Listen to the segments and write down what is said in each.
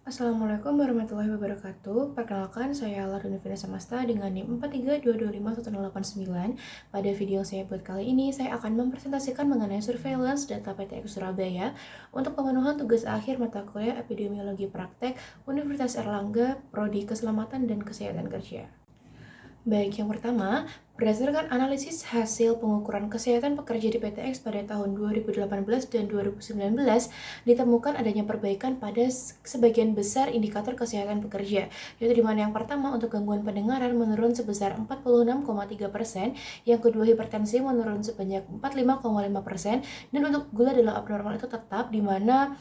Assalamualaikum warahmatullahi wabarakatuh. Perkenalkan, saya Lardhani Novena Samasta dengan NIM 43225189. Pada video saya buat kali ini, saya akan mempresentasikan mengenai surveillance data PTX Surabaya untuk pemenuhan tugas akhir mata kuliah Epidemiologi Praktek Universitas Erlangga, Prodi Keselamatan dan Kesehatan Kerja. Baik, yang pertama, berdasarkan analisis hasil pengukuran kesehatan pekerja di PTX pada tahun 2018 dan 2019, ditemukan adanya perbaikan pada sebagian besar indikator kesehatan pekerja, yaitu di mana yang pertama untuk gangguan pendengaran menurun sebesar 46,3%, yang kedua hipertensi menurun sebanyak 45,5%, dan untuk gula darah abnormal itu tetap di mana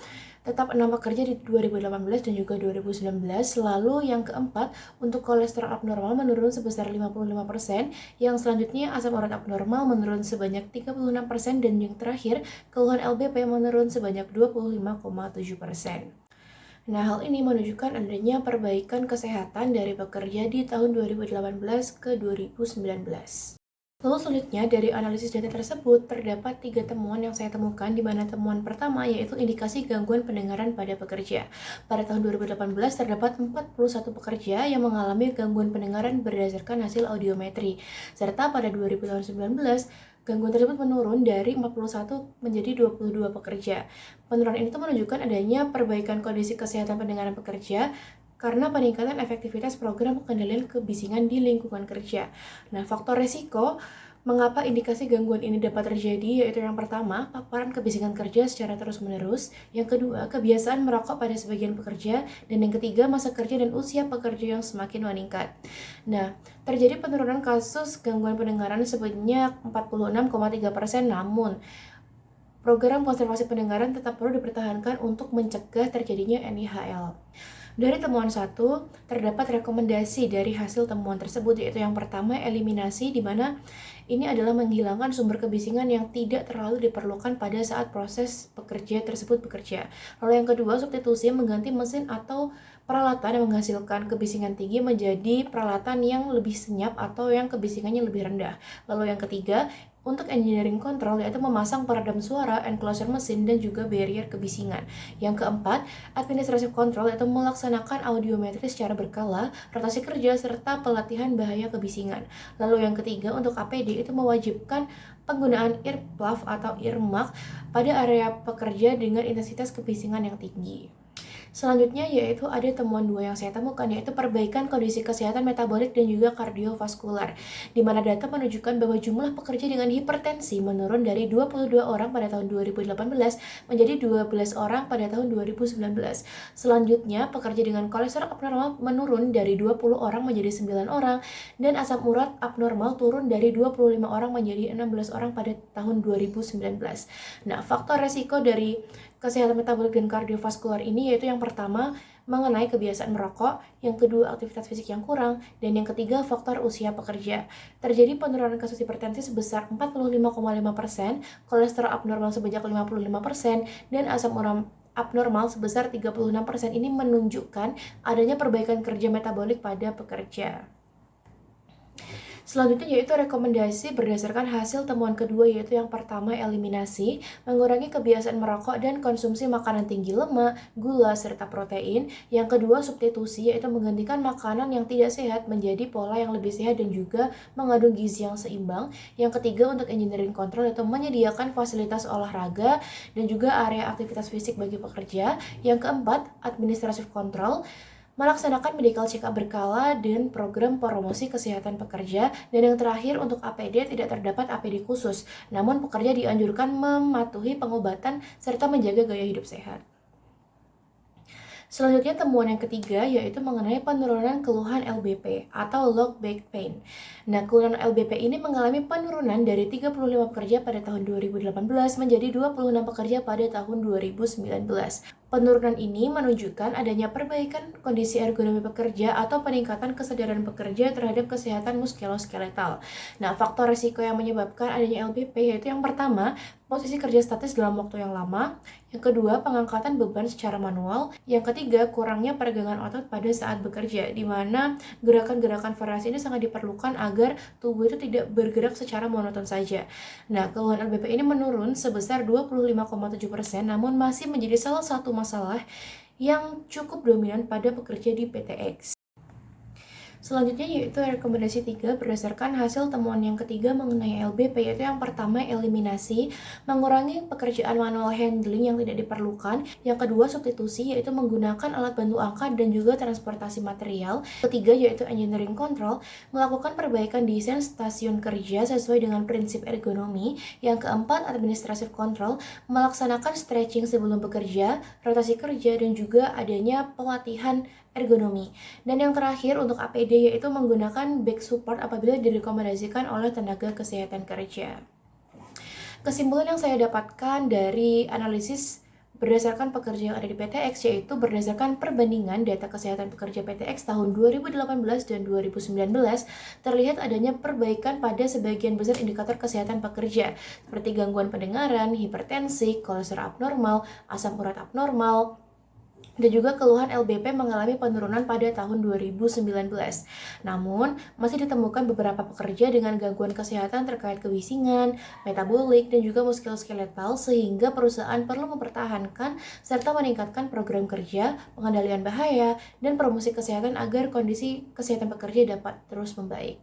tetap 6 pekerja di 2018 dan juga 2019. Lalu yang keempat, untuk kolesterol abnormal menurun sebesar 55%, yang selanjutnya asam urat abnormal menurun sebanyak 36%, dan yang terakhir, keluhan LBP menurun sebanyak 25,7%. Nah, hal ini menunjukkan adanya perbaikan kesehatan dari pekerja di tahun 2018 ke 2019. Lalu selanjutnya, dari analisis data tersebut, terdapat 3 temuan yang saya temukan, di mana temuan pertama yaitu indikasi gangguan pendengaran pada pekerja. Pada tahun 2018, terdapat 41 pekerja yang mengalami gangguan pendengaran berdasarkan hasil audiometri. Serta pada 2019, gangguan tersebut menurun dari 41 menjadi 22 pekerja. Penurunan ini menunjukkan adanya perbaikan kondisi kesehatan pendengaran pekerja karena peningkatan efektivitas program pengendalian kebisingan di lingkungan kerja. Nah, faktor resiko mengapa indikasi gangguan ini dapat terjadi yaitu yang pertama, paparan kebisingan kerja secara terus-menerus, yang kedua, kebiasaan merokok pada sebagian pekerja, dan yang ketiga, masa kerja dan usia pekerja yang semakin meningkat. Nah, terjadi penurunan kasus gangguan pendengaran sebanyak 46,3%, namun program konservasi pendengaran tetap perlu dipertahankan untuk mencegah terjadinya NIHL. Dari temuan 1, terdapat rekomendasi dari hasil temuan tersebut, yaitu yang pertama, eliminasi, di mana ini adalah menghilangkan sumber kebisingan yang tidak terlalu diperlukan pada saat proses pekerja tersebut bekerja. Lalu yang kedua, substitusi, mengganti mesin atau peralatan yang menghasilkan kebisingan tinggi menjadi peralatan yang lebih senyap atau yang kebisingannya lebih rendah. Lalu yang ketiga, untuk engineering control, yaitu memasang peredam suara, enclosure mesin, dan juga barrier kebisingan. Yang keempat, administrative control, yaitu melaksanakan audiometri secara berkala, rotasi kerja, serta pelatihan bahaya kebisingan. Lalu yang ketiga, untuk APD itu mewajibkan penggunaan earplug atau earmuff pada area pekerja dengan intensitas kebisingan yang tinggi. Selanjutnya yaitu ada temuan 2 yang saya temukan, yaitu perbaikan kondisi kesehatan metabolik dan juga kardiovaskular, di mana data menunjukkan bahwa jumlah pekerja dengan hipertensi menurun dari 22 orang pada tahun 2018 menjadi 12 orang pada tahun 2019. Selanjutnya, pekerja dengan kolesterol abnormal menurun dari 20 orang menjadi 9 orang, dan asam urat abnormal turun dari 25 orang menjadi 16 orang pada tahun 2019. Nah, faktor resiko dari kesehatan metabolik dan kardiovaskular ini yaitu yang pertama, mengenai kebiasaan merokok, yang kedua, aktivitas fisik yang kurang, dan yang ketiga, faktor usia pekerja. Terjadi penurunan kasus hipertensi sebesar 45,5%, kolesterol abnormal sebanyak 55%, dan asam urat abnormal sebesar 36%. Ini menunjukkan adanya perbaikan kerja metabolik pada pekerja. Selanjutnya yaitu rekomendasi berdasarkan hasil temuan kedua, yaitu yang pertama, eliminasi, mengurangi kebiasaan merokok dan konsumsi makanan tinggi lemak, gula, serta protein. Yang kedua, substitusi, yaitu menggantikan makanan yang tidak sehat menjadi pola yang lebih sehat dan juga mengandung gizi yang seimbang. Yang ketiga, untuk engineering control, yaitu menyediakan fasilitas olahraga dan juga area aktivitas fisik bagi pekerja. Yang keempat, administrative control, melaksanakan medical check-up berkala dan program promosi kesehatan pekerja. Dan yang terakhir, untuk APD tidak terdapat APD khusus, namun pekerja dianjurkan mematuhi pengobatan serta menjaga gaya hidup sehat. Selanjutnya, temuan yang ketiga yaitu mengenai penurunan keluhan LBP atau low back pain. Nah, keluhan LBP ini mengalami penurunan dari 35 pekerja pada tahun 2018 menjadi 26 pekerja pada tahun 2019. Penurunan ini menunjukkan adanya perbaikan kondisi ergonomi pekerja atau peningkatan kesadaran pekerja terhadap kesehatan muskuloskeletal. Nah, faktor risiko yang menyebabkan adanya LBP yaitu yang pertama, posisi kerja statis dalam waktu yang lama, yang kedua, pengangkatan beban secara manual, yang ketiga, kurangnya peregangan otot pada saat bekerja, di mana gerakan-gerakan variasi ini sangat diperlukan agar tubuh itu tidak bergerak secara monoton saja. Nah, keluhan LBP ini menurun sebesar 25,7%, namun masih menjadi salah satu masalah yang cukup dominan pada pekerja di PTX. Selanjutnya yaitu rekomendasi 3 berdasarkan hasil temuan yang ketiga mengenai LBP, yaitu yang pertama eliminasi, mengurangi pekerjaan manual handling yang tidak diperlukan. Yang kedua substitusi, yaitu menggunakan alat bantu angkat dan juga transportasi material. Ketiga yaitu engineering control, melakukan perbaikan desain stasiun kerja sesuai dengan prinsip ergonomi. Yang keempat administrative control, melaksanakan stretching sebelum bekerja, rotasi kerja, dan juga adanya pelatihan ergonomi. Dan yang terakhir untuk APD yaitu menggunakan back support apabila direkomendasikan oleh tenaga kesehatan kerja. Kesimpulan yang saya dapatkan dari analisis berdasarkan pekerja yang ada di PTX yaitu berdasarkan perbandingan data kesehatan pekerja PTX tahun 2018 dan 2019 terlihat adanya perbaikan pada sebagian besar indikator kesehatan pekerja seperti gangguan pendengaran, hipertensi, kolesterol abnormal, asam urat abnormal, dan juga keluhan LBP mengalami penurunan pada tahun 2019. Namun, masih ditemukan beberapa pekerja dengan gangguan kesehatan terkait kebisingan, metabolik, dan juga muskuloskeletal sehingga perusahaan perlu mempertahankan serta meningkatkan program kerja, pengendalian bahaya, dan promosi kesehatan agar kondisi kesehatan pekerja dapat terus membaik.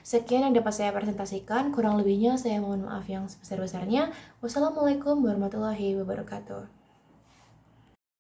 Sekian yang dapat saya presentasikan, kurang lebihnya saya mohon maaf yang sebesar-besarnya. Wassalamualaikum warahmatullahi wabarakatuh.